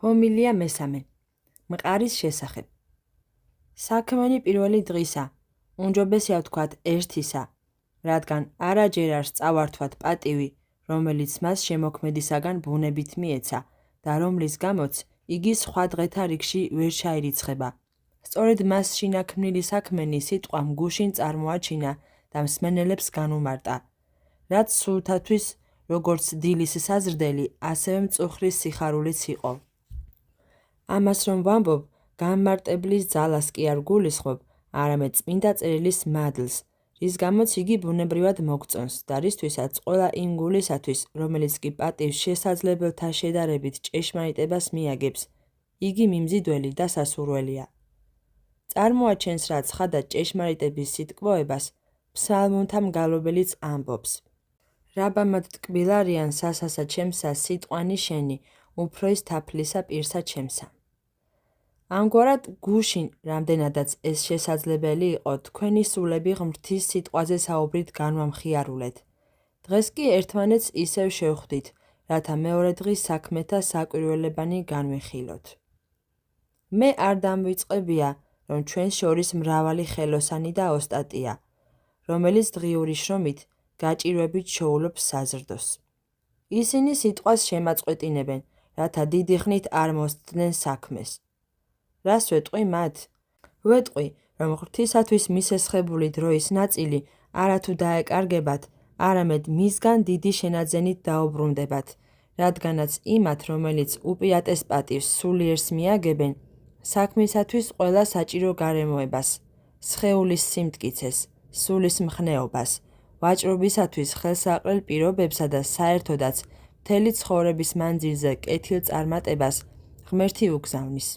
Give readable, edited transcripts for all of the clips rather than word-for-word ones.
ჰომილია მესამე. მყარის შესახებ. საქმენი პირველი დღისა, უმჯობესია ვთქვათ ერთისა, რადგან არა ჯერ არ სწავართვათ პატივი, რომელიც მას შემოქმედისაგან ბუნებით მიეცა და რომლის გამოც იგი სხვა დღეთა რიგში ვერ ჩაირიცხება. სწორედ მას შინაქმნილი საქმენი სიტყვამ გუშინ წარმოაჩინა და მსმენელებს განუმარტა, რაც სულთათვის როგორც დილის საზრდელი, ასევე მწუხრის სიხარულიც იყო. ამას რომ ვამბობ, განმარტებლის ძალას კი არ გულისხმობ, არამედ წმინდა წერილის მადლს, რის გამოც იგი ბუნებრივად მოგწონს და რისთვისაც ყველა იმ გულისათვის, რომელიც კი პატივს შესაძლებელთა შედარებით ჭეშმარიტებას მიაგებს, იგი მიმზიდველი და სასურველია. წარმოაჩენს რა ცხადად ჭეშმარიტების სიტყვოებას, ფსალმუნთა მგალობელიც ამბობს. რაბამად ტკბილარიან სასასა ჩემსა სიტყვანი შენი, უფრო ის თაფლისა პირსა ჩემსა. ამგვარად გუშინ, რამდენადაც ეს შესაძლებელი იყო, თქვენი სულები ღმრთის სიტყვაზე საუბრით განვამხიარულეთ. დღეს კი ერთმანეთს ისევ შევხვდით, რათა მეორე დღის საქმეთა საკვირველებანი განვიხილოთ. მე არ დამვიწყებია, რომ ჩვენ შორის მრავალი ხელოსანი და ოსტატია, რომელიც დღიური შრომით, გაჭირვებით შოულობს საზრდოს. ისინი სიტყვას შემაწყვეტინებენ, რათა დიდი ხნით არ მოსწდნენ საქმეს. რას ვეტყვი მათ? ვეტყვი, რომ ღვთისათვის მისესხებული დროის ნაწილი არათუ დაეკარგებათ, არამედ მისგან დიდი შენაძენით დაუბრუნდებათ, რადგანაც იმათ, რომელიც უპირატეს პატივს სულიერს მიაგებენ, საქმისათვის ყველა საჭირო გარემოებას, სხეულის სიმტკიცეს, სულის მხნეობას, ვაჭრობისათვის ხელსაყრელ პირობებსა და საერთოდაც მთელი ცხოვრების მანძილზე კეთილ წარმატებას ღმერთი უგზავნის.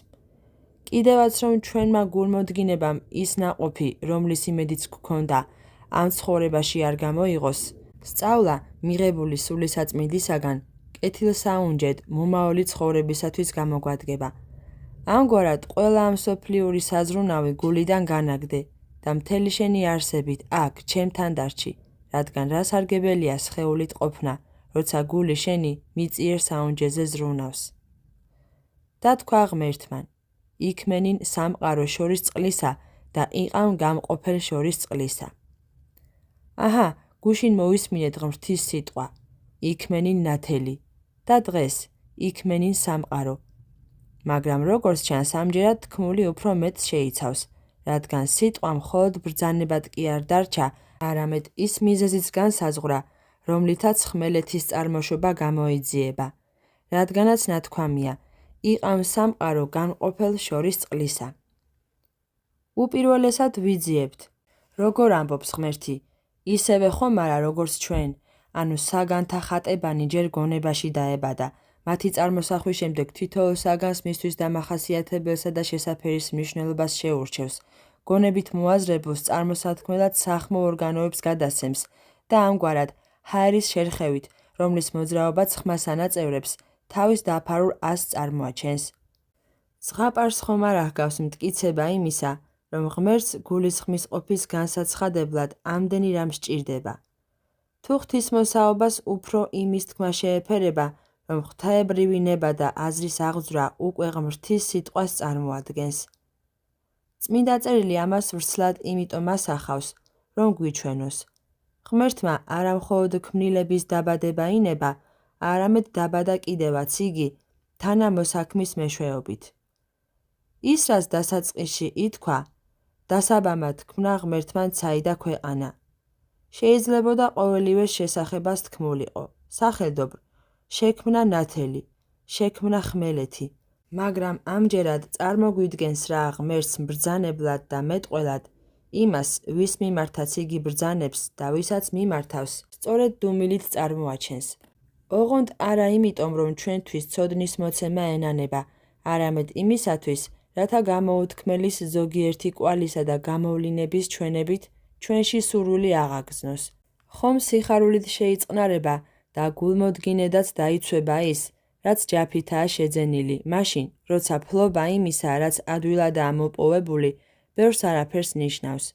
კიდევაც რომ ჩვენმა გულმოდგინებამ ის ნაყოფი, რომლის იმედიც გქონდა, ამ ცხოვრებაში არ გამოიღოს, სწავლა მიღებული სულისაწმინდისაგან კეთილსაუნჯედ მომავალი ცხოვრებისათვის გამოგვადგება. ამგვარად ყველა ამ მსოფლიური საზრუნავი გულიდან განაგდე და მთელი შენი არსებით აქ ჩემთან დარჩი, რადგან რასარგებელია სხეულით ყოფნა, როცა გული შენი მიწიერ საუნჯეზე ზრუნავს. და თქვა ღმერთმან, იქმენინ სამყარო შორის წყლისა და იყამ გამყოფელ შორის წყლისა. აჰა, გუშინ მოვისმინეთ ღმრთის სიტყვა, იქმენინ ნათელი და დღეს იქმენინ სამყარო. მაგრამ როგორც ჩანს, ამჯერად თქმული უფრო მეტს შეიცავს, რადგან სიტყვა მხოლოდ ბრძანებად კი არ დარჩა, არამედ ის მიზეზიც განსაზღვრა, რომლითაც ხმელეთის წარმოშობა გამოიძიება, რადგანაც ნათქვამია, იყამ სამყარო განყოფელ შორის წყლისა. უპირველესად ვიძიებთ, როგორ ამბობს ღმერთი, ისევე ხომ არა როგორც ჩვენ, ანუ საგანთა ხატებანი ჯერ გონებაში დაებადა, მათი წარმოსახვის შემდეგ თითოეულ საგანს მისთვის დამახასიათებელსა და შესაფერის მნიშვნელობას შეურჩევს, გონებით მოაზრებულს წარმოსათქმელად სახმო ორგანოებს გადასცემს და ამგვარად ჰაერის შერხევით, რომლის მოძრაობაც ხმას ანაწევრებს, თავის დაფარულ ასს წარმოაჩენს. ზღაპარს ხომ არ აღგავს მტკიცება იმისა, რომ ღმერთს გულისხმის ყოფის განსაცხადებლად ამდენი რამ სჭირდება. თუ ღვთისმოსაობას უფრო იმის თქმა შეეფერება, რომ ღვთაებრივი ნება და აზრის აღძვრა უკვე ღმრთის სიტყვას წარმოადგენს. წმინდა წერილი ამას ვრცლად იმიტომ ასახავს, რომ გვიჩვენოს. ღმერთმა არა მხოლოდ ქმნილების დაბადება ინება, არამედ დაბადა კიდევაც იგი თანამოსაქმის მეშვეობით. ის რაც დასაწყისში ითქვა, დასაბამად თქმნა ღმერთმა ცაიდა ქვეყანა. შეიძლებოდა ყოველივეს შესახებას თქმულიყო, სახელდობრ, შექმნა ნათელი, შექმნა ხმელეთი, მაგრამ ამჯერად წარმოგვიდგენს რა ღმერთს მბრძანებლად და მეტყველად, იმას, ვის მიმართაც იგი ბრძანებს და ვისაც მიმართავს, სწორედ დუმილით წარმოაჩენს. ოღონდ არა იმიტომ, რომ ჩვენთვის ცოდნის მოცემა ენანება, არამედ იმისათვის, რათა გამოუთქმელის ზოგიერთი კვალისა და გამოვლინების ჩვენებით ჩვენში სურვილი აღაგზნოს. ხომ სიხარულით შეიწყნარება და გულმოდგინედაც დაიცვება ის, რაც ჯაფითაა შეძენილი, მაშინ, როცა ფლობა იმისა, რაც ადვილადაა მოპოვებული, ბევრს არაფერს ნიშნავს.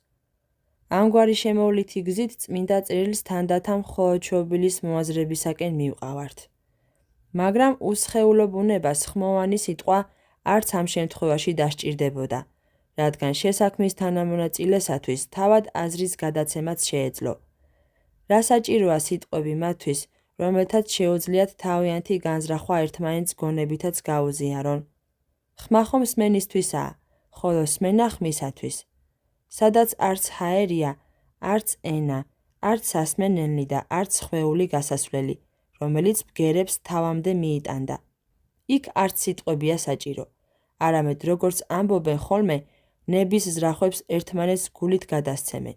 ამგვარი შემოვლითი გზით წმინდა წერილს თანდათან მხოლოდ შობილის მოაზრებისაკენ მივყავართ. მაგრამ უსხეულო ბუნებას ხმოვანი სიტყვა არც ამ შემთხვევაში დასჭირდებოდა, რადგან შესაქმნის თანამონაწილესათვის თავად აზრის გადაცემაც შეეძლო. რა საჭიროა სიტყვები მათთვის, რომელთაც შეუძლიათ თავიანთი განზრახვა ერთმანეთს გონებითაც გაუზიარონ. ხმა ხომ სმენისთვისაა, ხოლო სმენა ხმისათვის. სადაც არც ჰაერია, არც ენა, არც სასმენელნი და არც ხვეული გასასვლელი, რომელიც ბგერებს თავამდე მიიტანდა. იქ არც სიტყვებია საჭირო, არამედ როგორც ამბობენ ხოლმე, ნების ზრახვებს ერთმანეთს გულით გადასცემენ.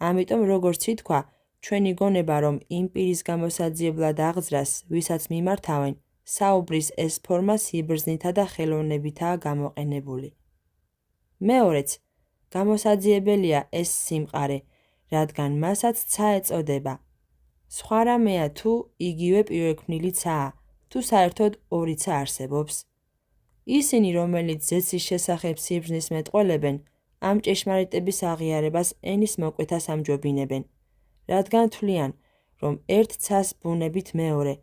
ამიტომ როგორც ითქვა, ჩვენი გონება რომ იმ პირის გამოსაძიებლად აღძრას, ვისაც მიმართავენ, საუბრის ეს ფორმა სიბრძნითა და ხელოვნებითაა გამოყენებული. მეორეც, გამოსაძიებელია ეს სიმყარე, რადგან მასაც ცა ეწოდება. სხვა რამეა თუ იგივე პირველქმნილიცაა, თუ საერთოდ ორიცა არსებობს. ისინი, რომელიც ზეცის შესახებ სიბრძნის მეტყველებენ, ამ ჭეშმარიტების აღიარებას ენის მოკვეთას ამჯობინებენ, რადგან თვლიან, რომ ერთ ცას ბუნებით მეორე,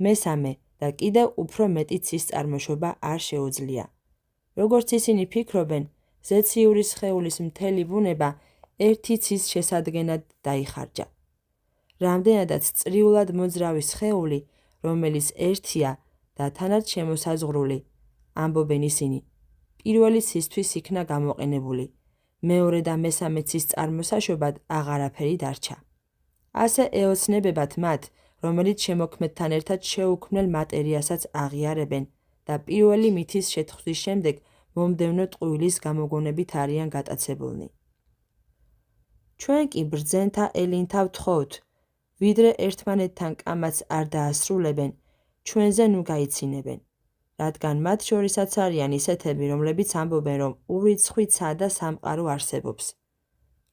მესამე და კიდევ უფრო მეტი ცის წარმოშობა არ შეუძლია. როგორც ისინი ფიქრობენ, ზეციური სხეულის მთელი ბუნება ერთი ცის შესადგენად დაიხარჯა. რამდენადაც წრიულად მოძრავი სხეული, რომელიც ერთია და თანაც შემოსაზღვრული, ამბობენ ისინი, პირველი ცისთვის იქნა გამოყენებული, მეორე და მესამე ცის წარმოსაშობად აღარაფერი დარჩა. ასე ეოცნებებათ მათ, რომელიც შემოქმედთან ერთად შეუქმნელ მატერიასაც აღიარებენ და პირველი მითის შეთხზვის შემდეგ მომდევნო ტყუილის გამოგონებით არიან გატაცებულნი. ჩვენ კი ბრძენთა ელინთა ვთხოვთ, ვიდრე ერთმანეთთან კამაც არ დაასრულებენ, ჩვენზე ნუ გაიცინებენ, რადგან მათ შორისაც არიან ისეთები, რომლებიც ამბობენ, რომ ურიცხვიცა და სამყარო არსებობს.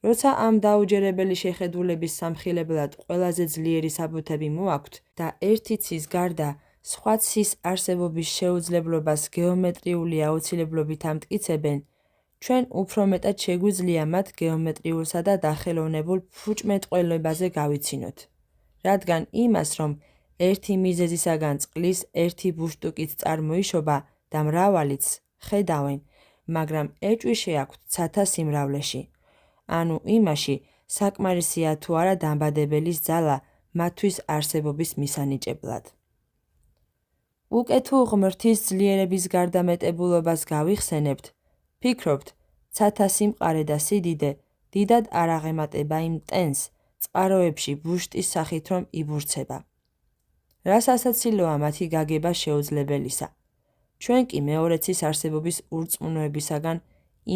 როცა ამ დაუჯერებელი შეხედულების სამხილებლად ყველაზე ძლიერი საბუთები მოაქვთ და ერთი ცის გარდა სხვა ცის არსებობის შეუძლებლობას გეომეტრიული აუცილებლობით ამტკიცებენ, ჩვენ უფრო მეტად შეგვიძლია მათ გეომეტრიულსა და დახელოვნებულ ფუჭმეტყველებაზე გავიცინოთ, რადგან იმას, რომ ერთი მიზეზისაგან წყლის ერთი ბუშტუკით წარმოიშობა და მრავალიც ხედავენ, მაგრამ ეჭვი შეაქვთ ცათა სიმრავლეში, ანუ იმაში, საკმარისია თუ არა დამბადებელის ძალა მათთვის არსებობის მისანიჭებლად. უკვე თუ ღმრთის ძლიერების გარდამეტებულობას გავიხსენებთ, ფიქრობთ, ცათა სიმყარე და სიდიდე დიდად არ აღემატება იმ ტენს, წყაროებში ბუშტის სახით რომ იბურცება. რას ასაცილოა მათი გაგება შეუძლებელისა. ჩვენ კი მეორე ცის არსებობის ურწმუნოებისაგან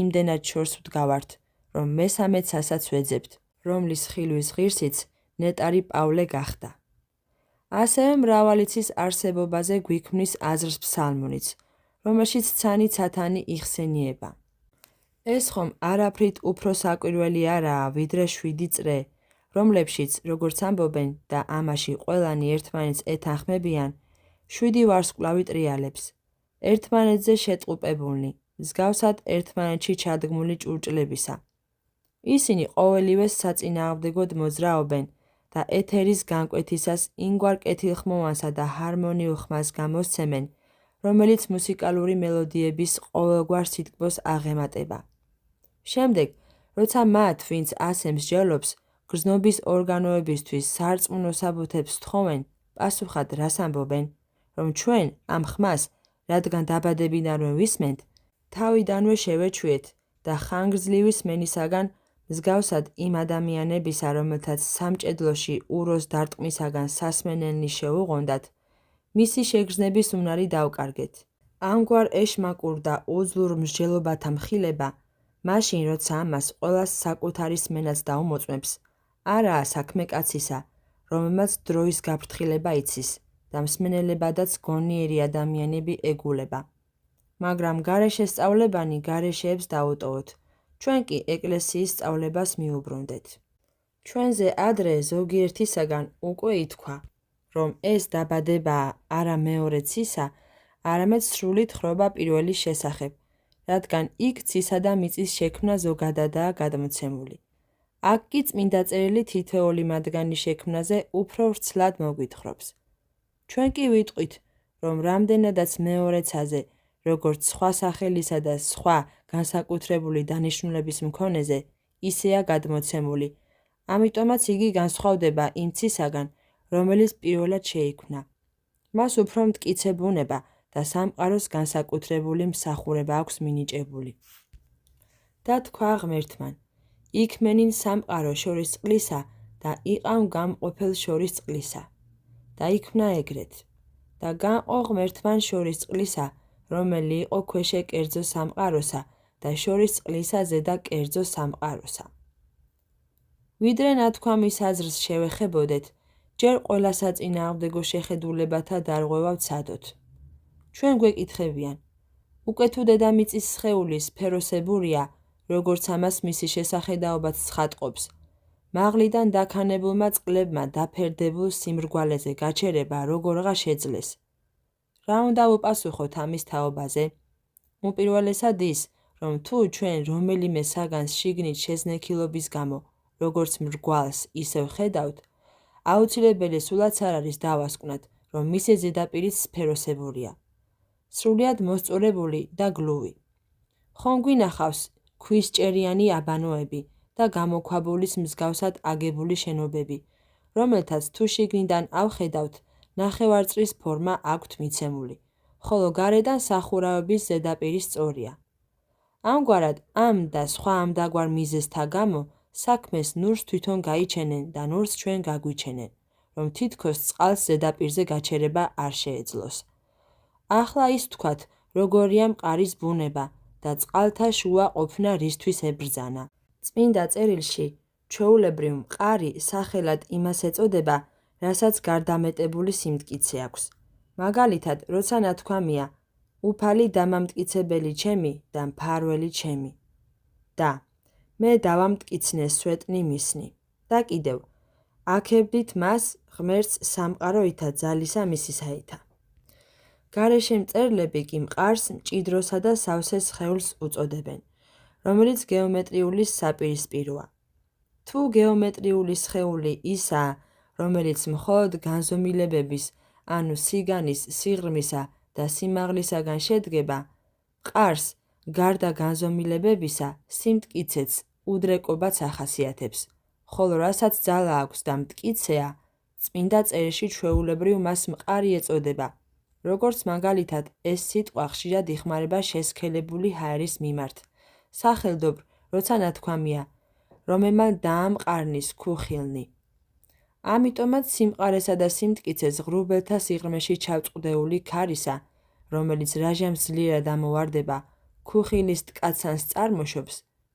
იმდენად შორს ვდგავართ, რომ მესამე ცასაც ვეძებთ, რომლის ხილვის ღირსიც ნეტარი პავლე გახდა. ასევე მრავალი ცის არსებობაზე გვიქმნის აზრს ფსალმუნიც, რომელშიც ცანი ცათანი იხსენიება. ეს ხომ არაფრით უფრო საკვირველი არაა, ვიდრე 7 წრე, რომლებშიც, როგორც ამბობენ და ამაში ყველანი ერთმანეთს ეთანხმებიან, 7 ვარსკვლავი ტრიალებს, ერთმანეთზე შეტყუპებულნი, მსგავსად ერთმანეთში ჩადგმული ჭურჭლებისა. ისინი ყოველივეს საწინააღმდეგოდ მოძრაობენ და ეთერის განკვეთისას იმგვარ კეთილხმოვანსა და ჰარმონიულ ხმას გამოსცემენ, რომელიც მუსიკალური მელოდიების ყოველგვარ სითბოს აღემატება. შემდეგ, როცა მათ, ვინც ასე მსჯელობს, გრძნობის ორგანოებისთვის სარწმუნო საბუთებს თხოვენ, პასუხად რას ამბობენ, რომ ჩვენ ამ ხმას, რადგან დაბადებიდანვე ვისმენთ, თავიდანვე შევეჩვიეთ და ხანგრძლივი სმენისაგან მსგავსად იმ ადამიანებისა, რომელთაც სამჭედლოში უროს დარტყმისაგან სასმენელნი შეუღონდათ, მისი შეგრძნების უნარი დავკარგეთ. ამგვარ ეშმაკურ და უძლურ მსჯელობათა მხილება, მაშინ როცა ამას ყველას საკუთარი სმენაც დაუმოწმებს, არაა საქმე კაცისა, რომელმაც დროის გაფრთხილება იცის და მსმენელებადაც გონიერი ადამიანები ეგულება. მაგრამ გარეშე სწავლებანი გარეშეებს დაუტოვოთ, ჩვენ კი ეკლესიის სწავლებას მიუბრუნდეთ. ჩვენზე ადრე ზოგიერთისაგან უკვე ითქვა, რომ ეს დაბადებაა არა მეორე ცისა, არამედ სრული თხრობა პირველის შესახებ, რადგან იქ ცისა და მიწის შექმნა ზოგადადაა გადმოცემული. აქ კი წმინდა წერილი თითოეული მათგანის შექმნაზე უფრო ვრცლად მოგვითხრობს. ჩვენ კი ვიტყვით, რომ რამდენადაც მეორეცაზე, როგორც სხვა სახელისა და სხვა განსაკუთრებული დანიშნულების მქონეზე, ისეა გადმოცემული. ამიტომაც იგი განსხვავდება იმ ცისაგან, რომელიც პირველად შეიქმნა. მას უფრო მტკიცე ბუნება და სამყაროს განსაკუთრებული მსახურება აქვს მინიჭებული. და თქვა ღმერთმან, იქმენინ სამყარო შორის წყლისა და იყამ გამყოფელ შორის წყლისა. და იქმნა ეგრეთ. და განყო ღმერთმან შორის წყლისა, რომელი იყო ქვეშე კერძო სამყაროსა და შორის წყლისა ზედა კერძო სამყაროსა. ვიდრე ნათქვამის აზრს შევეხებოდეთ, ჯერ ყველა საწინააღმდეგო შეხედულებათა დარღვევა ვცადოთ. ჩვენ გვეკითხებიან, უკვე თუ დედამიწის სხეული სფეროსებურია, როგორც ამას მისი შესახედაობაც ცხადყოფს, მაღლიდან დაქანებულმა წყლებმა დაფერდებულ სიმრგვალეზე გაჩერება როგორღა შეძლეს. რა უნდა ვუპასუხოთ ამის თაობაზე? უპირველესად ის, რომ თუ ჩვენ რომელიმე საგანს შიგნით შეზნექილობის გამო, როგორც მრგვალს, ისევ ხედავთ, აუცილებელი სულაც არ არის დავასკვნათ, რომ მისი ზედაპირიც სფეროსებურია. სრულიად მოსწორებული და გლუვი. ხომ გვინახავს ქვისჭერიანი აბანოები და გამოქვაბულის მსგავსად აგებული შენობები, რომელთაც თუ შიგნიდან ავხედავთ, ნახევარწრის ფორმა აქვთ მიცემული, ხოლო გარედან სახურავების ზედაპირი სწორია. ამგვარად, ამ და სხვა ამდაგვარ მიზეზთა გამო საქმეს ნურს თვითონ გაიჩენენ და ნურს ჩვენ გაგვიჩენენ, რომ თითქოს წყალს ზედაპირზე გაჩერება არ შეეძლოს. ახლა ის ვთქვათ, როგორია მყარის ბუნება და წყალთა შუა ყოფნა რისთვის ებრძანა. წმინდა წერილში ჩვეულებრივ მყარი სახელად იმას ეწოდება, რასაც გარდამეტებული სიმტკიცე აქვს. მაგალითად, როცა ნათქვამია, უფალი დამამტკიცებელი ჩემი და მფარველი ჩემი. და მე დავამტკიცნე სვეტნი მისნი. და კიდევ, აქებდით მას ღმერთს სამყაროითა ძალისა მისისაითა. გარეშე მწერლები კი მყარს მჭიდროსა და სავსე სხეულს უწოდებენ, რომელიც გეომეტრიული საპირისპიროა. თუ გეომეტრიული სხეული ისაა, რომელიც მხოლოდ განზომილებების, ანუ სიგანის, სიღრმისა და სიმაღლისაგან შედგება, მყარს გარდა განზომილებებისა სიმტკიცეც უდრეკობაც ახასიათებს, ხოლო რასაც ძალა აქვს და მტკიცეა, წმინდა წერილში ჩვეულებრივ მას მყარი ეწოდება, როგორც მაგალითად ეს სიტყვა ხშირად იხმარება შესქელებული ჰაერის მიმართ, სახელდობრ, როცა ნათქვამია, რომემან დაამყარნის ქუხილნი. ამიტომაც სიმყარესა და სიმტკიცეს ღრუბელთა სიღრმეში ჩავწყდეული ქარისა, რომელიც რაჟამ ძლიერად ამოვარდება, ქუხილის ტკაცანს წარმოშობს,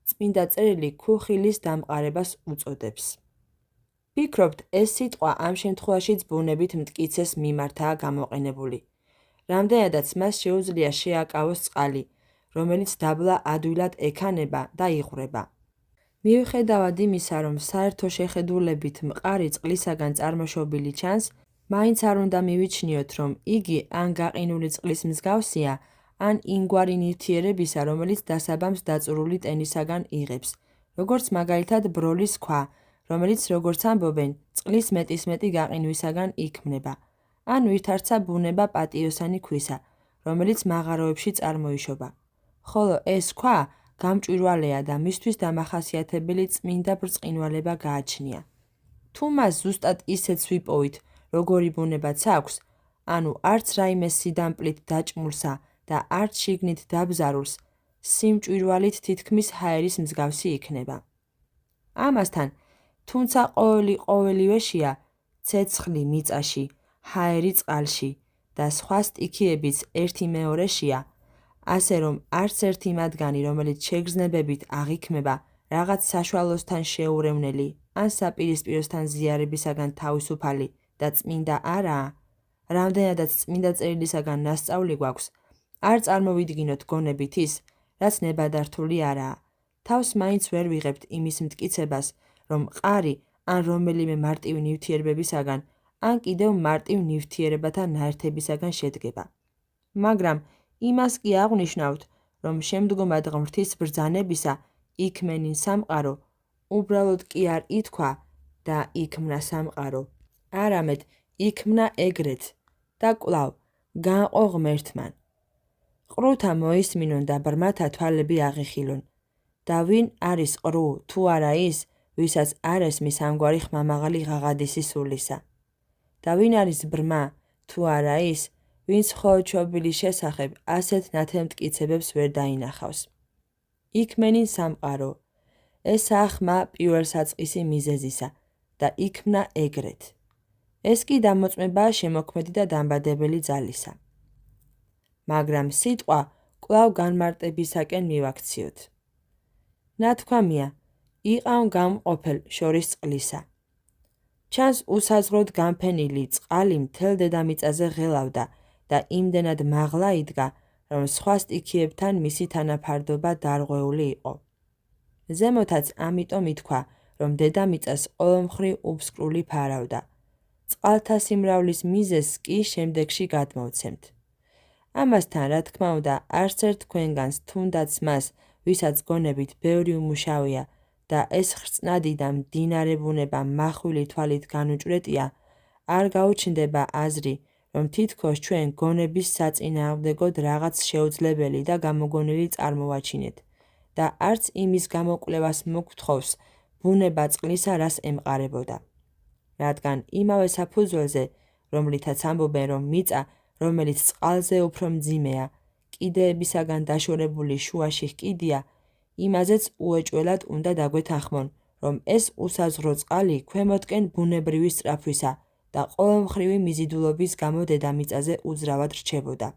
წმინდა წერილი ქუხილის დამყარებას უწოდებს. ვფიქრობთ, ეს სიტყვა ამ შემთხვევაშიც ბუნებით მტკიცეს მიმართაა გამოყენებული. რამდენადაც მას შეუძლია შეაკავოს წყალი, რომელიც დაბლა ადვილად ექანება და იღვრება. მიუხედავად იმისა, რომ საერთო შეხედულებით მყარი წყლისაგან წარმოშობილი ჩანს, მაინც არ უნდა მივიჩნიოთ, რომ იგი ან გაყინული წყლის მსგავსია, ან იმგვარი ნივთიერებისა, რომელიც დასაბამს დაწურული ტენისაგან იღებს, როგორც მაგალითად ბროლის ქვა, რომელიც, როგორც ამბობენ, წყლის მეტისმეტი გაყინვისაგან იქმნება, ან ვირთარცა ბუნება პატიოსანი ქვისა, რომელიც მაღაროებში წარმოიშობა. ხოლო ეს ქვა გამჭვირვალეა და მისთვის დამახასიათებელი წმინდა ბრწყინვალება გააჩნია. თუ მას ზუსტად ისეც ვიპოვით, როგორი ბუნებაც აქვს, ანუ არც რაიმე სიდამპლით დაჭმულსა და არც შიგნით დაბზარულს, სიმჭვირვალით თითქმის ჰაერის მსგავსი იქნება. ამასთან, თუმცა ყოველივეშია ცეცხლი მიწაში, ჰაერი წყალში და სხვა სტიქიებიც ერთი მეორეშია, ასე რომ არც ერთი მათგანი, რომელიც შეგრძნებებით აღიქმება, რაღაც საშუალოსთან შეურევნელი ან საპირისპიროსთან ზიარებისაგან თავისუფალი და წმინდა არაა, რამდენადაც წმინდა წერილისაგან ნასწავლი გვაქვს, არ წარმოვიდგინოთ გონებით ის, რაც ნებადართული არაა. თავს მაინც ვერ ვიღებთ იმის მტკიცებას, რომ მყარი ან რომელიმე მარტივი ნივთიერებებისაგან, ან კიდევ მარტივ ნივთიერებათა ნაერთებისაგან შედგება. მაგრამ იმას კი აღვნიშნავთ, რომ შემდგომად ღმრთის ბრძანებისა იქმენინ სამყარო, უბრალოდ კი არ ითქვა და იქმნა სამყარო, არამედ იქმნა ეგრეთ და კვლავ განყო ღმერთმან. ყრუთა მოისმინონ და ბრმათა თვალები აღიხილონ. და ვინ არის ყრუ თუ არა ის, ვისაც არ ესმის ამგვარი ხმამაღალი ღაღადისი სულისა. და ვინ არის ბრმა თუ არა ის, ვინც მხოლოდ ჩობილის შესახებ ასეთ ნათელმტკიცებებს ვერ დაინახავს. იქ მენინ სამყარო, ესაა ხმა პირველსაწყისი მიზეზისა და იქმნა ეგრეთ. ეს კი დამოწმებაა შემოქმედი და დამბადებელი ძალისა. მაგრამ სიტყვა კვლავ განმარტებისაკენ მივაქციოთ. ნათქვამია, იყავ გამყოფელ შორის წყლისა. ჩანს უსაზღროდ განფენილი წყალი მთელ დედამიწაზე ღელავდა და იმდენად მაღლა იდგა, რომ სხვა სტიქიებთან მისი თანაფარდობა დარღვეული იყო. ზემოთაც ამიტომ ითქვა, რომ დედამიწას ყოველმხრივ უბსკრული ფარავდა. წყალთა სიმრავლის მიზეზს კი შემდეგში გადმოვცემთ. ამასთან, რა თქმა უნდა, არც ერთ თქვენგანს, თუნდაც მას, ვისაც გონებით ბევრი უმუშავია და ეს ხრწნადი და მდინარე ბუნება მახვილი თვალით განუჭვრეტია, არ გაუჩნდება აზრი, რომ თითქოს ჩვენ გონების საწინააღმდეგოდ რაღაც შეუძლებელი და გამოგონილი წარმოვაჩინეთ და არც იმის გამოკვლევას მოგთხოვს ბუნება წყლისა, რას ემყარებოდა. რადგან იმავე საფუძველზე, რომლითაც ამბობენ, რომ მიწა, რომელიც წყალზე უფრო მძიმეა, კიდეებისაგან დაშორებული შუაში ჰკიდია, იმაზეც უეჭველად უნდა დაგვეთანხმონ, რომ ეს უსაზღრო წყალი ქვემოთკენ ბუნებრივი სწრაფვისა და ყოველმხრივი მიზიდულობის გამო დედამიწაზე უძრავად რჩებოდა.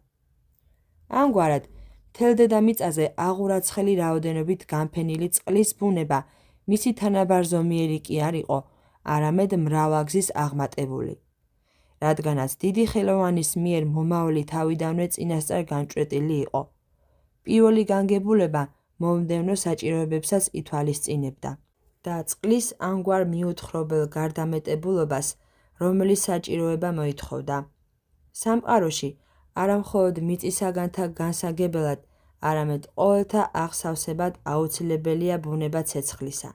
ამგვარად, მთელ დედამიწაზე აღურაცხელი რაოდენობით განფენილი წყლის ბუნება მისი თანაბარზომიერი კი არ იყო, არამედ მრავალგზის აღმატებული. რადგანაც დიდი ხელოვანის მიერ მომავალი თავიდანვე წინასწარ განჭვრეტილი იყო. პირველი განგებულება მომდევნო საჭიროებებსაც ითვალისწინებდა და წყლის ამგვარ მიუთხრობელ გარდამეტებულობას, რომელიც საჭიროება მოითხოვდა. სამყაროში არა მხოლოდ მიწისაგანთა განსაგებელად, არამედ ყოველთა აღსავსებად აუცილებელია ბუნება ცეცხლისა.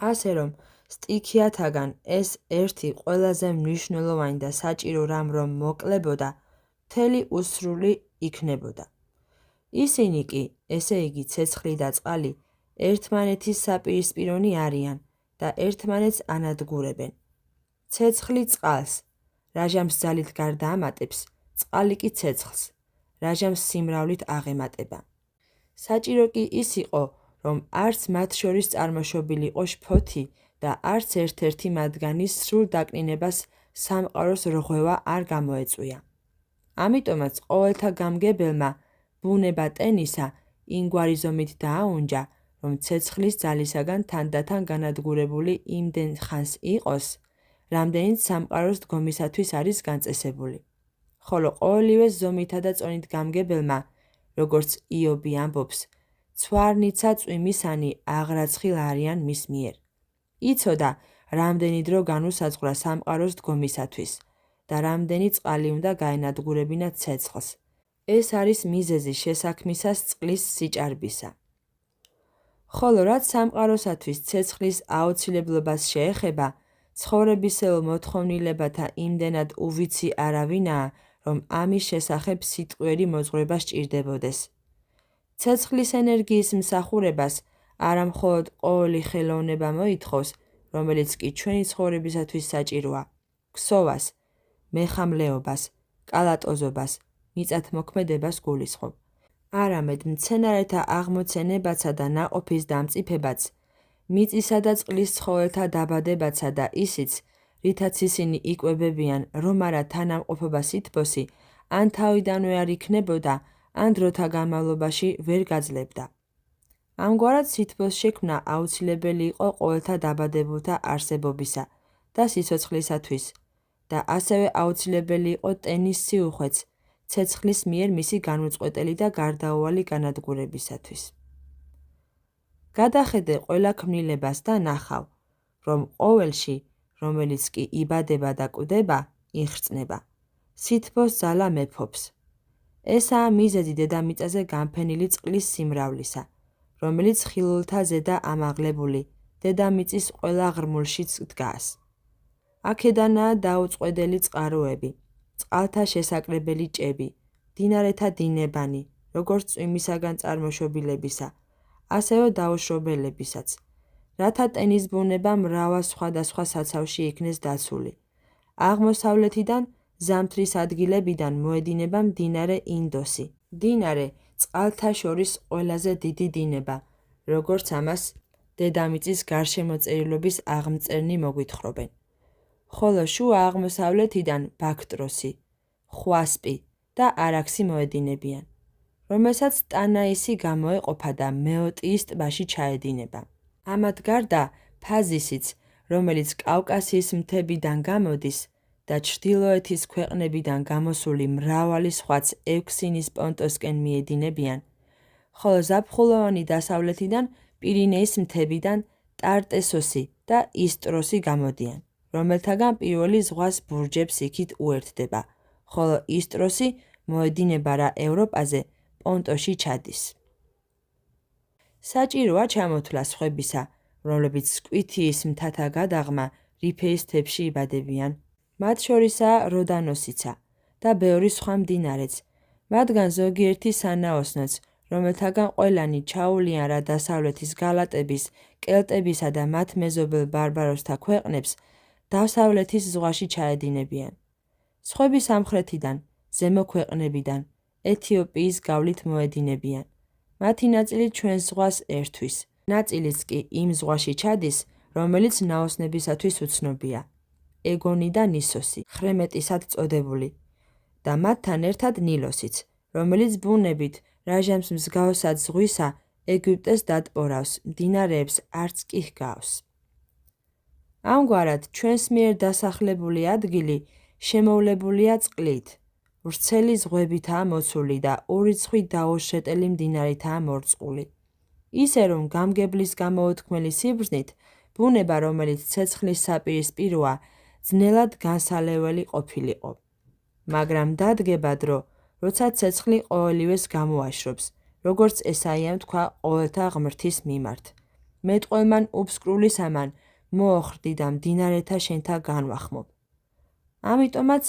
ასე რომ, სტიქიათაგან ეს ერთი ყველაზე მნიშვნელოვანი და საჭირო რამ რომ მოკლებოდა, მთელი უსრული იქნებოდა. ისინი კი, ესე იგი ცეცხლი და წყალი, ერთმანეთის საპირისპირონი არიან და ერთმანეთს ანადგურებენ. ცეცხლი წყალს, რაჟამს ძალით გარდა ამატებს, წყალი კი ცეცხლს, რაჟამს სიმრავლით აღემატება. საჭირო კი ის იყო, რომ არც მათ შორის წარმოშობილიყო შფოთი და არც ერთ-ერთი მათგანის სრულ დაკნინებას სამყაროს რღვევა არ გამოეწვია. ამიტომაც ყოველთა გამგებელმა ბუნება ტენისა იმგვარი ზომით დააუნჯა, რომ ცეცხლის ძალისაგან თანდათან განადგურებული იმდენ ხანს იყოს, რამდენიც სამყაროს დგომისათვის არის განწესებული. ხოლო ყოველივე ზომითა და წონით გამგებელმა, როგორც იობი ამბობს, ცვარნიცა წვიმისანი აღრაცხილ არიან მის მიერ. იცოდა, რამდენი დრო განუსაზღვრა სამყაროს დგომისათვის და რამდენი წყალი უნდა გაენადგურებინა ცეცხლს. ეს არის მიზეზი შესაქმისას წყლის სიჭარბისა. ხოლო რაც სამყაროსათვის ცეცხლის აუცილებლობას შეეხება, ცხოვრებისეულ მოთხოვნილებათა იმდენად უვიცი არავინაა, რომ ამის შესახებ სიტყვიერი მოძღვრება სჭირდებოდეს. ცეცხლის ენერგიის მსახურებას არა მხოლოდ ყოველი ხელოვნება მოითხოვს, რომელიც კი ჩვენი ცხოვრებისათვის საჭიროა, ქსოვას, მეხამლეობას, კალატოზობას, მიწათმოქმედებას გულისხმობ. არამედ მცენარეთა აღმოცენებაცა და ნაყოფის დამწიფებაც, მიწისა და წყლის ცხოველთა დაბადებაცა და ისიც, რითაც ისინი იკვებებიან, რომ არა თანამყოფობა სითბოსი, ან თავიდანვე არ იქნებოდა, ან დროთა განმავლობაში ვერ გაძლებდა. ამგვარად სითბოს შექმნა აუცილებელი იყო ყოველთა დაბადებულთა არსებობისა და სიცოცხლისათვის და ასევე აუცილებელი იყო ტენის სიუხვეც, ცეცხლის მიერ მისი განუწყვეტელი და გარდაუვალი განადგურებისათვის. გადახედე ყველა ქმნილებას და ნახავ, რომ ყოველში, რომელიც კი იბადება და კვდება, იხრწნება. სითბოს ძალა მეფობს. ესაა მიზეზი დედამიწაზე განფენილი წყლის სიმრავლისა, რომელიც ხილულთა ზედა ამაღლებული, დედამიწის ყველა ღრმულშიც დგას. აქედანაა დაუწყვეტელი წყაროები, წყალთა შესაკრებელი ჭები, მდინარეთა დინებანი, როგორც წვიმისაგან წარმოშობილებისა, ასევე დაუშრობელებისაც, რათა ტენის ბუნება მრავალ სხვადასხვა საცავში იქნეს დაცული. აღმოსავლეთიდან ზამთრის ადგილებიდან მოედინება მდინარე ინდოსი. მდინარე წყალთა შორის ყველაზე დიდი დინება, როგორც ამას დედამიწის გარშემოწერილობის აღმწერნი მოგვითხრობენ. ხოლო შუა აღმოსავლეთიდან ბაქტროსი, ხვასპი და არაქსი მოედინებიან, რომელსაც ტანაისი გამოეყოფა და მეოტიის ტბაში ჩაედინება. ამათ გარდა ფაზისიც, რომელიც კავკასიის მთებიდან გამოდის და ჩრდილოეთის ქვეყნებიდან გამოსული მრავალი სხვაც ევქსინის პონტოსკენ მიედინებიან, ხოლო ზაფხულოვანი დასავლეთიდან პირინეის მთებიდან ტარტესოსი და ისტროსი გამოდიან, რომელთაგან პირველი ზღვას ბურჯებს იქით უერთდება, ხოლო ისტროსი მოედინება რა ევროპაზე პონტოში ჩადის. საჭიროა ჩამოთვლა სხვებისა, რომლებიც სკვითიის მთათა გადაღმა რიფეის მთებში იბადებიან. მათ შორისაა როდანოსიცა და ბევრი სხვა მდინარეც, მათგან ზოგიერთი სანაოსნოც, რომელთაგან ყველანი ჩაუვლიან რა დასავლეთის გალატების, კელტებისა და მათ მეზობელ ბარბაროსთა ქვეყნებს დასავლეთის ზღვაში ჩაედინებიან. სხვები სამხრეთიდან, ზემო ქვეყნებიდან, ეთიოპიის გავლით მოედინებიან. მათი ნაწილი ჩვენს ზღვას ერთვის, ნაწილიც კი იმ ზღვაში ჩადის, რომელიც ნაოსნებისათვის უცნობია, ეგონი და ნისოსი, ხრემეტისად წოდებული, და მათთან ერთად ნილოსიც, რომელიც ბუნებით რაჟამს მსგავსად ზღვისა ეგვიპტეს დატბორავს, მდინარეებს არც კი ჰგავს. ამგვარად, ჩვენს მიერ დასახლებული ადგილი შემოვლებულია წყლით, ვრცელი ზღვებითაა მოცული და ურიცხვი დაუშეტელი მდინარითაა მორწყული. ისე რომ გამგებლის გამოუთქმელი სიბრძნით, ბუნება, რომელიც ცეცხლის საპირისპიროა, ძნელად განსალეველი ყოფილიყო. მაგრამ დადგება დრო, როცა ცეცხლი ყოველივეს გამოაშრობს, როგორც ესაიამ თქვა ყოველთა ღმრთის მიმართ. მეტყველმან უფსკრული სამან მოოხრდი და მდინარეთა შენთა განვახმობ. ამიტომაც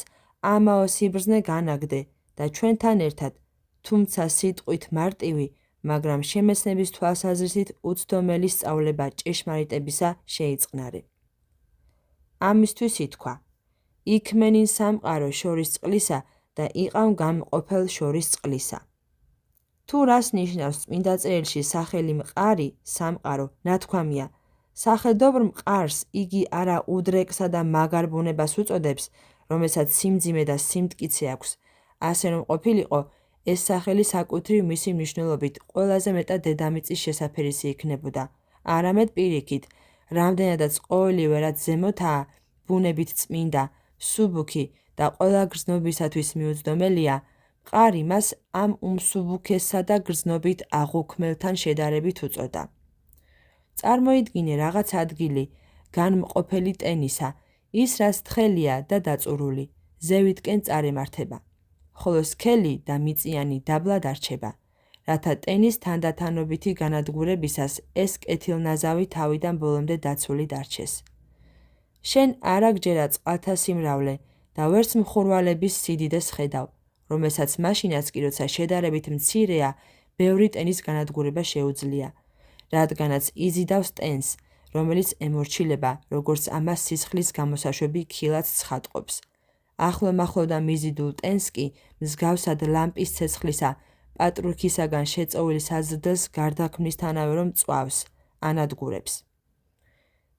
ამაო სიბრძნე განაგდე და ჩვენთან ერთად, თუმცა სიტყვით მარტივი, მაგრამ შემეცნების თვალსაზრისით უცდომელი სწავლება ჭეშმარიტებისა შეიწყნარე. ამისთვის ითქვა, იქმენინ სამყარო შორის წყლისა და იყავ გამყოფელ შორის წყლისა. თუ რას ნიშნავს წმინდა წერილში სახელი მყარი, სამყარო, ნათქვამია, სახელდობრ მყარს იგი არა უდრეკსა და მაგარ ბუნებას უწოდებს, რომელსაც სიმძიმე და სიმტკიცე აქვს, ასე რომ ყოფილიყო, ეს სახელი საკუთრივ მისი მნიშვნელობით ყველაზე მეტად დედამიწის შესაფერისი იქნებოდა, არამედ პირიქით, რამდენადაც ყოველივე რაც ზემოთაა, ბუნებით წმინდა, სუბუქი და ყველა გრძნობისათვის მიუძდომელია, მყარი მას ამ უმსუბუქესა და გრძნობით აღუქმელთან შედარებით უწოდა. წარმოიდგინე რაღაც ადგილი, განმყოფელი ტენისა, ის რაც თხელია და დაწურული, ზევითკენ წარემართება, ხოლო სქელი და მიწიანი დაბლა დარჩება, რათა ტენის თანდათანობითი განადგურებისას ეს კეთილნაზავი თავიდან ბოლომდე დაცული დარჩეს. შენ არ აგჯერა წყალთა სიმრავლე და ვერც მხურვალების სიდიდეს ხედავ, რომელსაც მაშინაც კი როცა შედარებით მცირეა, ბევრი ტენის განადგურება შეუძლია, რადგანაც იზიდავს ტენს, რომელიც ემორჩილება, როგორც ამას სისხლის გამოსაშვები ქილად ცხადყოფს. ახლო და მიზიდულ ტენს კი, მსგავსად ლამპის ცეცხლისა, პატრუქისაგან შეწოვილ საზრდელს გარდაქმნისთანავე რომ წვავს, ანადგურებს.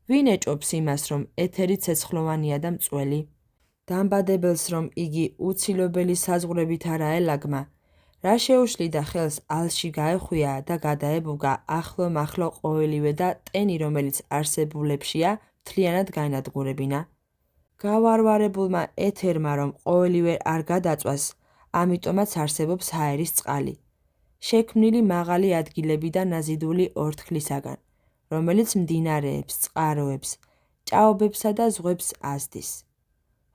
ვინ ეჭობს იმას, რომ ეთერი ცეცხლოვანია და მწველი? დამბადებელს, რომ იგი უცილობელი საზღვრებით არ აელაგმა, რა შეუშლიდა ხელს ალში გაეხვია და გადაებუგა ახლო ყოველივე და ტენი, რომელიც არსებულებშია, მთლიანად განადგურებინა? გავარვარებულმა ეთერმა, რომ ყოველივე არ გადაწვას, ამიტომაც არსებობს ჰაერის წყალი, შექმნილი მაღალი ადგილები და ნაზიდული ორთქლისაგან, რომელიც მდინარეებს, წყაროებს, ჭაობებსა და ზღვებს აზდის.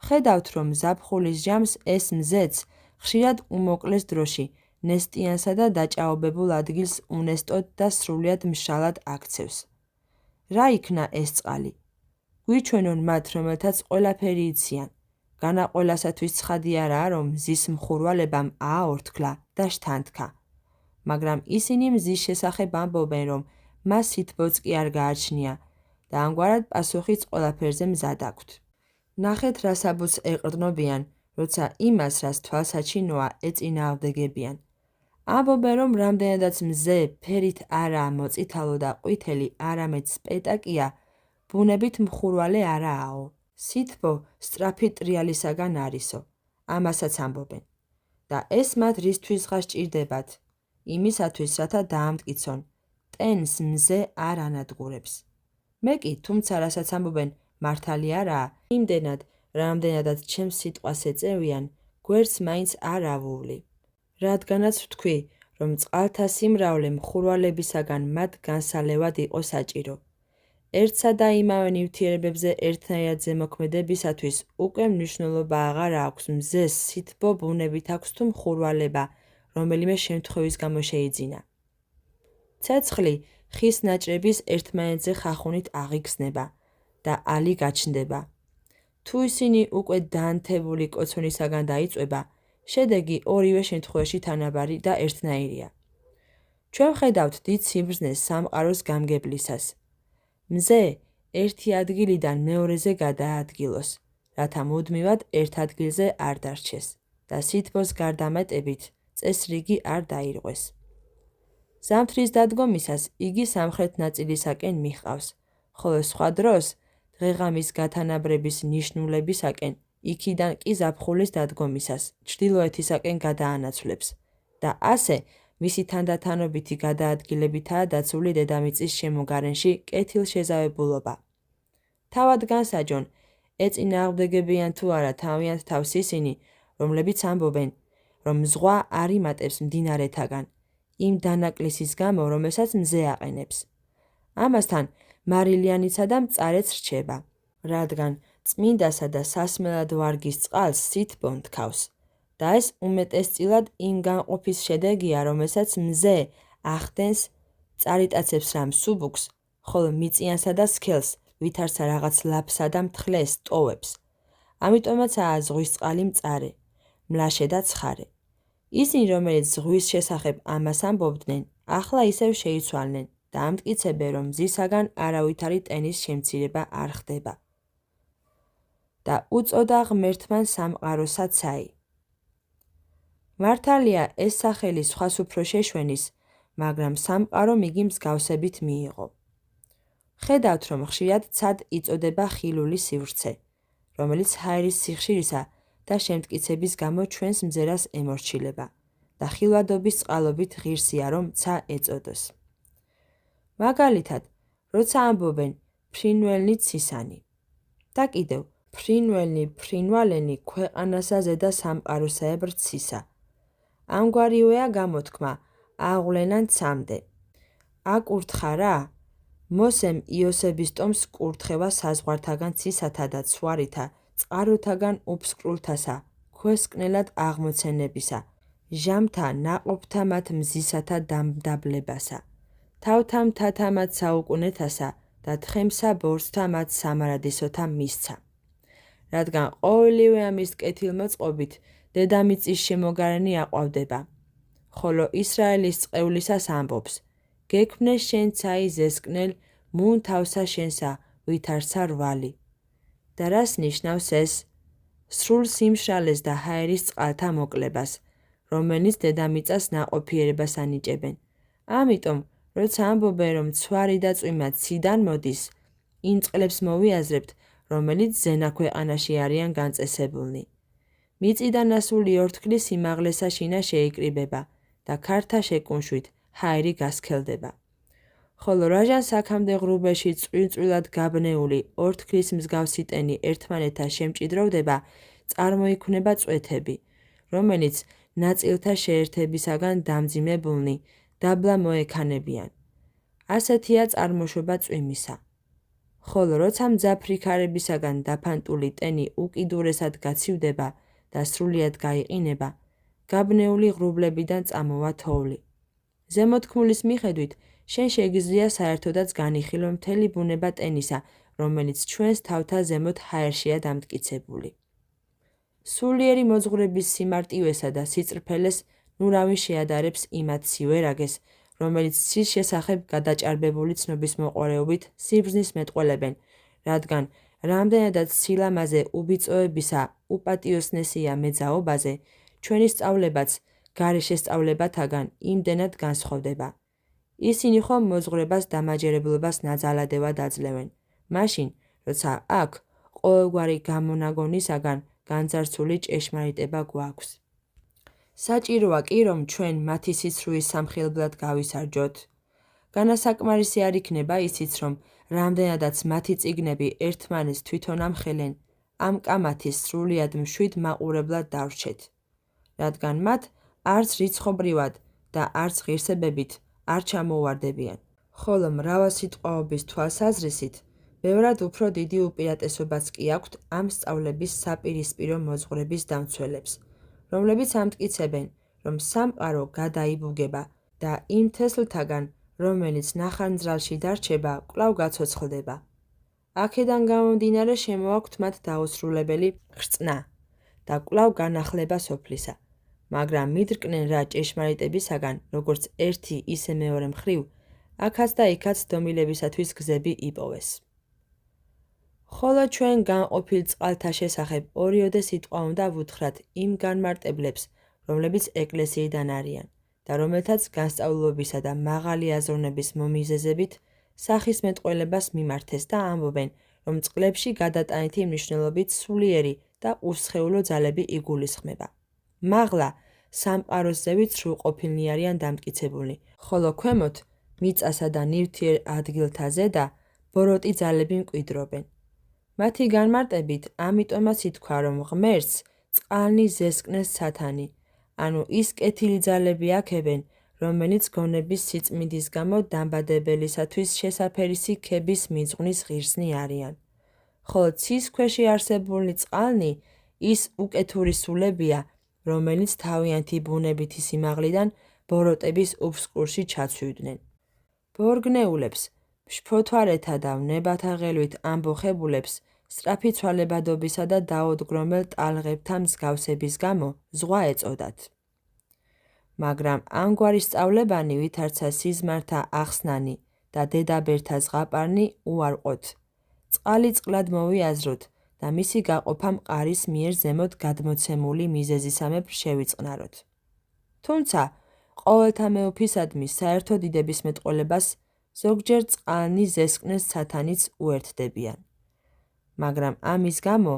ხედავთ, რომ ზაფხულის ჟამს ეს მზეც ხშირად უმოკლეს დროში ნესტიანსა და დაჭაობებულ ადგილს უნესტოდ და სრულიად მშრალად აქცევს. რა იქნა ეს წყალი? გვიჩვენონ მათ, რომელთაც ყველაფერი იციან, განაყოლასათვის ცხადი არაა, რომ მზის მხურვალებამ ააორთქლა და შთანთქა. მაგრამ ისინი მზის შესახებ ამბობენ, რომ მას სითბოც კი არ გააჩნია და ამგვარად პასუხიც ყველაფერზე მზად აქვთ. ნახეთ, რა საბუთს ეყრდნობიან, როცა იმას, რაც თვალსაჩინოა, ეწინააღმდეგებიან. ამბობენ, რომ რამდენადაც მზე ფერით არაა მოწითალო და ყვითელი, არამედ სპეტაკია, ბუნებით მხურვალე არააო. სითბო სწრაფი ტრიალისაგან არისო. ამასაც ამბობენ. და ეს მათ რისთვისღა სჭირდებათ? იმისათვის, რათა დაამტკიცონ, ტენს მზე არ ანადგურებს. მე კი, თუმცა რასაც ამბობენ, მართალი არაა, იმდენად, რამდენადაც ჩემს სიტყვას ეწევიან, გვერდს მაინც არ ავუვლი. რადგანაც ვთქვი, რომ წყალთა სიმრავლე მხურვალებისაგან მათ განსალევად იყო საჭირო. ერთსა და იმავე ნივთიერებებზე ერთნაირად ზემოქმედებისათვის უკვე მნიშვნელობა აღარ აქვს მზეს სითბო ბუნებით აქვს თუ მხურვალება, რომელიმე შემთხვევის გამო შეიძინა. ცეცხლი ხის ნაჭრების ერთმანეთზე ხახუნით აღიგზნება და ალი გაჩნდება. თუ ისინი უკვე დაანთებული კოცონისაგან დაიწვება, შედეგი ორივე შემთხვევაში თანაბარი და ერთნაირია. ჩვენ ვხედავთ დიდ სიბრძნეს სამყაროს გამგებლისას. მზე ერთი ადგილიდან მეორეზე გადაადგილოს, რათა მუდმივად ერთ ადგილზე არ დარჩეს და სითბოს გარდამეტებით წესრიგი არ დაირღვეს. ზამთრის დადგომისას იგი სამხრეთ ნაწილისაკენ მიჰყავს, ხოლო სხვა დროს დღეღამის გათანაბრების ნიშნულებისაკენ იქიდან კი ზაფხულის დადგომისას ჩრდილოეთისაკენ გადაანაცვლებს და ასე მისი თანდათანობითი გადაადგილებითაა დაცული დედამიწის შემოგარენში კეთილშეზავებულობა. თავად განსაჯონ, ეწინააღმდეგებიან თუ არა თავიანთ თავს ისინი, რომლებიც ამბობენ, რომ ზღვა არ იმატებს მდინარეთაგან, იმ დანაკლისის გამო, რომელსაც მზე აყენებს. ამასთან მარილიანიცა და მწარეც რჩება, რადგან წმინდასა და სასმელად ვარგის წყალს სითბო მთქავს და ეს უმეტესწილად იმ განყოფის შედეგია, რომელსაც მზე ახდენს, წარიტაცებს რამ სუბუქს, ხოლო მიწიანსა და სქელს, ვითარცა რაღაც ლაფსა და მთხრეს ტოვებს. ამიტომაცაა ზღვის წყალი მწარე, მლაშე და ცხარე. ისინი, რომელიც ზღვის შესახებ ამას ამბობდნენ, ახლა ისევ შეიცვალნენ და ამტკიცებენ, რომ მზისაგან არავითარი ტენის შემცირება არ ხდება. და უწოდა ღმერთმან სამყაროსაცაი. მართალია ეს სახელი სხვას უფრო შეშვენის, მაგრამ სამყარომ იგი მსგავსებით მიიღო. ხედავთ, რომ ხშირად ცად იწოდება ხილული სივრცე, რომელიც ჰაერის სიხშირისა და შემტკიცების გამო ჩვენს მზერას ემორჩილება და ხილვადობის წყალობით ღირსია, რომ ცა ეწოდოს. მაგალითად, როცა ამბობენ ფრინველნი ცისანი და კიდევ ფრინველნი ფრინვალენი ქვეყანასა ზედა სამყაროსაებრ ცისა. ამგვარიუეა გამოთქმა აღვლენან ცამდე. აკურთხა რა? მოსემ იოსების ტომს კურთხევა საზღვართაგან ცისათა და ცვარითა, წყაროთაგან უფსკრულთასა, ქვესკნელად აღმოცენებისა, ჟამთა ნაყოფთა მათ მზისათა დამდაბლებასა, თავთა მთათა მათ საუკუნეთასა და თხემსა ბორცთა მათ სამარადისოთა მისცა. რადგან ყოველივე ამის კეთილმოწყობით დედამიწის შემოგარენი აყვავდება, ხოლო ისრაელის წყევლისას ამბობს, გექმნე შენ ცაი ზესკნელ, მუნ თავსა შენსა, ვითარცა რვალი. და რას ნიშნავს ეს? სრულ სიმშრალეს და ჰაერის წყალთა მოკლებას, რომელიც დედამიწას ნაყოფიერებას ანიჭებენ. ამიტომ, როცა ამბობენ, რომ ცვარი და წვიმა ციდან მოდის, იმ წყლებს მოვიაზრებთ, რომელიც ზენა ქვეყანაში არიან განწესებულნი. მიწიდან ასული ორთქლის სიმაღლესა შინა შეიკრიბება და ქართა შეკუმშვით ჰაერი გასქელდება. ხოლო რაჟან საქამდე ღრუბელში წვირწვრილად გაბნეული ორთქლის მსგავსი ტენი ერთმანეთთან შემჭიდროვდება, წარმოიქმნება წვეთები, რომელიც ნაწილთა შეერთებისაგან დამძიმებულნი დაბლა მოექანებიან. ასეთია წარმოშობა წვიმისა. ხოლო როცა მძაფრი ქარებისაგან დაფანტული ტენი უკიდურესად გაცივდება და სრულიად გაიყინება, გაბნეული ღრუბლებიდან წამოვა თოვლი. ზემოთქმულის მიხედვით, შენ შეგიძლია საერთოდაც განიხილო მთელი ბუნება ტენისა, რომელიც ჩვენს თავთა ზემოთ ჰაერშია დამტკიცებული. სულიერი მოძღვრების სიმარტივესა და სიწრფელეს ნურავი შეადარებს იმათ სივერაგეს, რომელიც ცის შესახებ გადაჭარბებული ცნობის მოყარეობით სიბრძნის მეტყველებენ, რადგან რამდენადაც სილამაზე უბიწოებისა უპატიოსნესია მეძაობაზე, ჩვენი სწავლებაც გარეშე სწავლებათაგან იმდენად განსხვავდება. ისინი ხომ მოძღვრებას დამაჯერებლობას ნაძალადევად აძლევენ, მაშინ, როცა აქ ყოველგვარი გამონაგონისაგან განძარცული ჭეშმარიტება გვაქვს. საჭიროა კი, რომ ჩვენ მათი სიცრუის სამხილებლად გავისარჯოთ. განასაკმარისი არ იქნება ისიც, რომ რამდენადაც მათი წიგნები ერთმანეთს თვითონ ამხელენ, ამ კამათის სრულიად მშვიდ მაყურებლად დავრჩეთ, რადგან მათ არც რიცხობრივად და არც ღირსებებით არ ჩამოუვარდებიან, ხოლო მრავალსიტყვაობის თვალსაზრისით ბევრად უფრო დიდი უპირატესობაც კი აქვთ ამ სწავლების საპირისპირო მოძღვრების დამცველებს, რომლებიც ამტკიცებენ, რომ სამყარო გადაიბუგება და იმ თესლთაგან, რომელიც ნახანძრალში დარჩება, კვლავ გაცოცხლდება. აქედან გამომდინარე შემოაქვთ მათ დაუსრულებელი ხრწნა და კვლავ განახლება სოფლისა, მაგრამ მიდრკნენ რა ჭეშმარიტებისაგან, როგორც ერთი ისე მეორე მხრივ, აქაც და იქაც დომილებისათვის გზები იპოვეს. ხოლო ჩვენ განყოფილ წყალთა შესახებ ორიოდე სიტყვა უნდა ვუთხრათ იმ განმარტებლებს, რომლებიც ეკლესიიდან არიან და რომელთაც განსწავლულობისა და მაღალი აზროვნების მომიზეზებით სახისმეტყველებას მიმართეს და ამბობენ, რომ წყლებში გადატანითი მნიშვნელობით სულიერი და უსხეულო ძალები იგულისხმება. მაღლა სამყაროს ზევით სრულყოფილნი არიან დამტკიცებული, ხოლო ქვემოთ მიწასა და ნივთიერ ადგილთა ზედა ბოროტი ძალები მკვიდრობენ. მათი განმარტებით ამიტომაც ითქვა, რომ ღმერთს წყალნი ზესკნეს სათანი, ანუ ის კეთილი ძალები აქებენ, რომელიც გონების სიწმინდის გამო დამბადებელისათვის შესაფერისი ქების მიძღვნის ღირსნი არიან. ხოლო ცის ქვეში არსებული წყალნი ის უკეთური სულებია, რომელიც თავიანთი ბუნებითი სიმაღლიდან ბოროტების უფსკურში ჩაცვივდნენ. ბორგნეულებს, შფოთვარეთა და ვნებათა ღელვით ამბოხებულებს სწრაფი ცვალებადობისა და დაუდგრომელ ტალღებთან მსგავსების გამო ზღვა ეწოდათ. მაგრამ ამგვარი სწავლებანი ვითარცა სიზმართა ახსნანი და დედაბერთა ზღაპარნი უარყოთ. წყალი წყლად მოვიაზროთ და მისი გაყოფა მყარის მიერ ზემოთ გადმოცემული მიზეზისამებრ შევიწყნაროთ. თუმცა, ყოველთა მეუფისადმი საერთო დიდების მეტყველებას ზოგჯერ წყალნი ზესკნეს სათანიც უერთდებიან. მაგრამ ამის გამო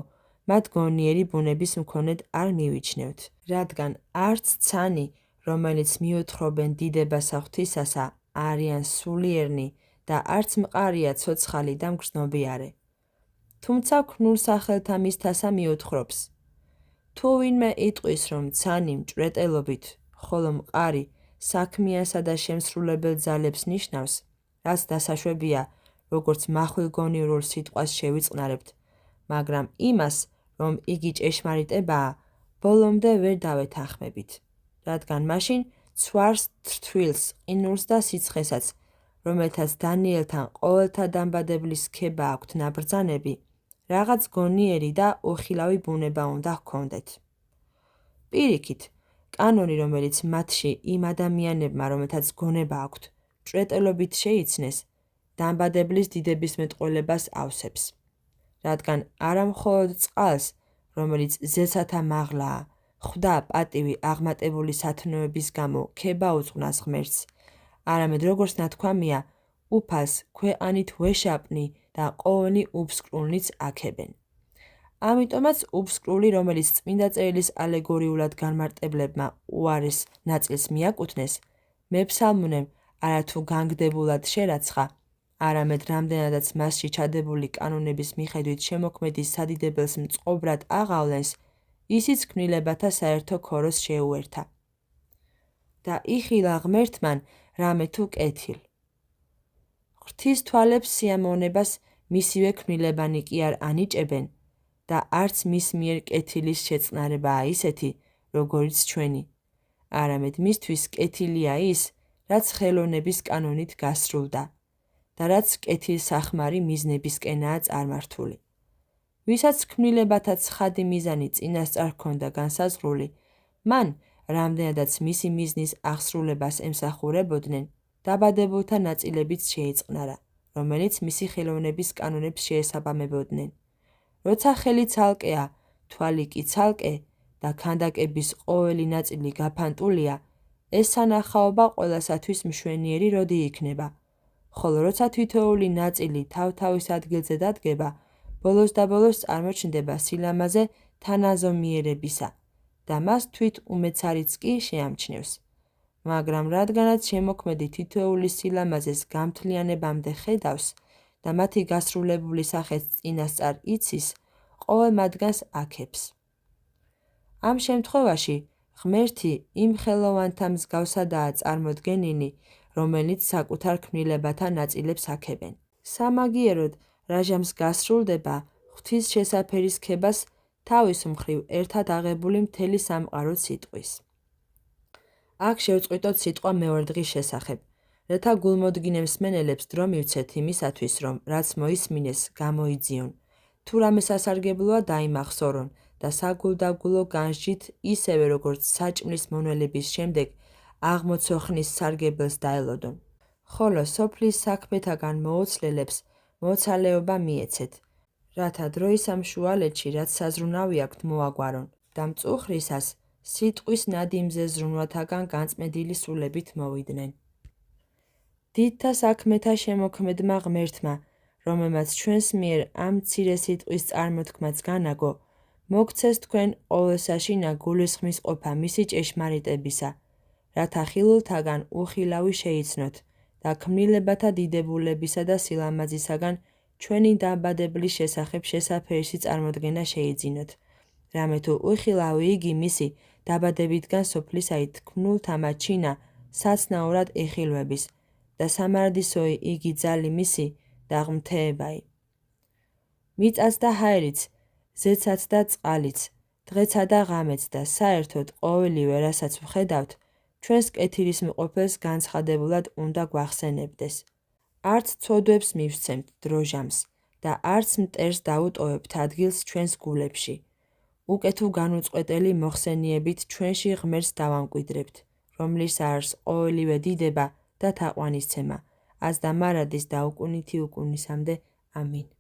მათ გონიერი ბუნების მქონედ არ მივიჩნევთ, რადგან არც ცანი, რომელიც მიუთხრობენ დიდებას ღვთისასა, არიან სულიერნი და არც მყარია ცოცხალი და მგრძნობიარე. თუმცა ქნულ სახელთა მისთასა მიუთხრობს. თუ ვინმე იტყვის, რომ ცანი მჭვრეტელობით, ხოლო მყარი საქმიანსა და შემსრულებელ ძალებს ნიშნავს, რაც დასაშვებია, როგორც მახვილგონიურულ სიტყვას შევიწყნარებთ, მაგრამ იმას, რომ იგი ჭეშმარიტებაა, ბოლომდე ვერ დავეთანხმებით, რადგან მაშინ ცვარს თრთვილს, ყინულს და სიცხესაც, რომელთაც დანიელთან ყოველთა დამბადებლის ქება აქვთ ნაბრძანები, რაღაც გონიერი და უხილავი ბუნება უნდა ჰქონდეთ. პირიქით, კანონი, რომელიც მათში იმ ადამიანებმა, რომელთაც გონება აქვთ, მჭვრეტელობით შეიცნეს, დამბადებლის დიდების მეტყველებას ავსებს. რადგან არა მხოლოდ წყალს, რომელიც ზეცათა მაღლაა, ხვდა პატივი აღმატებული სათნოების გამო ქება უძღვნას ღმერთს, არამედ როგორც ნათქვამია, უფალს ქვეყანით ვეშაპნი და ყოვნი უფსკრულნიც აქებენ. ამიტომაც უფსკრული, რომელიც წმინდა წერილის ალეგორიულად განმარტებლებმა უარეს ნაწილს მიაკუთვნეს, მეფსალმუნემ არათუ განგდებულად შერაცხა, არამედ რამდენადაც მასში ჩადებული კანონების მიხედვით შემოქმედის სადიდებელს მწყობრად აღავლენს, ისიც ქმნილებათა საერთო ქოროს შეუერთა. და იხილა ღმერთმან რამე თუ კეთილ. ღვთის თვალებს სიამოვნებას მისივე ქმნილებანი კი არ ანიჭებენ და არც მის მიერ კეთილის შეწყნარებაა ისეთი, როგორიც ჩვენი, არამედ მისთვის კეთილია ის, რაც ხელოვნების კანონით გასრულდა და რაც კეთილსახმარი მიზნებისკენაა წარმართული. ვისაც ქმნილებათა ცხადი მიზანი წინასწარ ჰქონდა განსაზღვრული, მან, რამდენადაც მისი მიზნის აღსრულებას ემსახურებოდნენ, დაბადებულთა ნაწილებიც შეეწყნარა, რომელიც მისი ხელოვნების კანონებს შეესაბამებოდნენ. როცა ხელი ცალკეა, თვალი კი ცალკე და ქანდაკების ყოველი ნაწილი გაფანტულია, ეს სანახაობა ყველასათვის მშვენიერი როდი იქნება, ხოლო როცა თითოეული ნაწილი თავ-თავის ადგილზე დადგება, ბოლოს და ბოლოს წარმოჩნდება სილამაზე თანაზომიერებისა და მას თვით უმეცარიც კი შეამჩნევს. მაგრამ რადგანაც შემოქმედი თითოეული სილამაზეს გამთლიანებამდე ხედავს და მათი გასრულებული სახეც წინასწარ იცის, ყოველ მათგანს აქებს. ამ შემთხვევაში ღმერთი იმ ხელოვანთა მსგავსადაა წარმოდგენილი, რომელიც საკუთარ ქმნილებათა ნაწილებს აქებენ. სამაგიეროდ რაჟამს გასრულდება ღვთის შესაფერის ქებას თავის მხრივ ერთად აღებული მთელი სამყარო სიტყვის. აქ შევწყვიტოთ სიტყვა მეორე დღის შესახებ, რათა გულმოდგინე მსმენელებს დრო მივცეთ იმისათვის, რომ რაც მოისმინეს, გამოიძიონ, თუ რამე სასარგებლოა დაიმახსოვრონ და საგულდაგულო განსჯით ისევე როგორც საჭმლის მონველების შემდეგ აღმოცოხნის სარგებელს დაელოდონ. ხოლო სოფლის საქმეთაგან მოოცლელებს მოცალეობა მიეცეთ, რათა დროის ამ შუალედში რაც საზრუნავი აქვთ მოაგვარონ და მწუხრისას სიტყვის ნადიმზე ზრუნვათაგან განწმენდილი სულებით მოვიდნენ. დიდთა საქმეთა შემოქმედმა ღმერთმა, რომელმაც ჩვენს მიერ ამ მცირე სიტყვის წარმოთქმაც განაგო, მოგცეს თქვენ ყოველსაშინა გულისხმის ყოფა მისი ჭეშმარიტებისა, რათა ხილულთაგან უხილავი შეიცნოთ და ქმნილებათა დიდებულებისა და სილამაზისაგან ჩვენი დაბადების შესახებ შესაფერისი წარმოდგენა შეიძინოთ, რამე თუ უხილავი იგი მისი დაბადებიდან სოფლისაით ქმნულთამა ჩინა საცნაურად ეხილვების და სამარდისოი იგი ძალი მისი დაღმთეებაი. მიწაც და ჰაერიც, ზეცაც და წყალიც, დღეცა და ღამეც და საერთოდ ყოველივე, რასაც ვხედავთ, ჩვენს კეთილის მყოფელს განცხადებულად უნდა გვახსენებდეს. არც ცოდვებს მივსცემთ დროჟამს და არც მტერს დაუტოვებთ ადგილს ჩვენს გულებში. უკეთო განუწყვეტელი მოხსენიებით ჩვენში ღმერთს დავამკვიდრებთ, რომლის არს ყოველივე დიდება და თაყვანისცემა, ას და მარადის და უკუნითი უკუნისამდე. ამინ.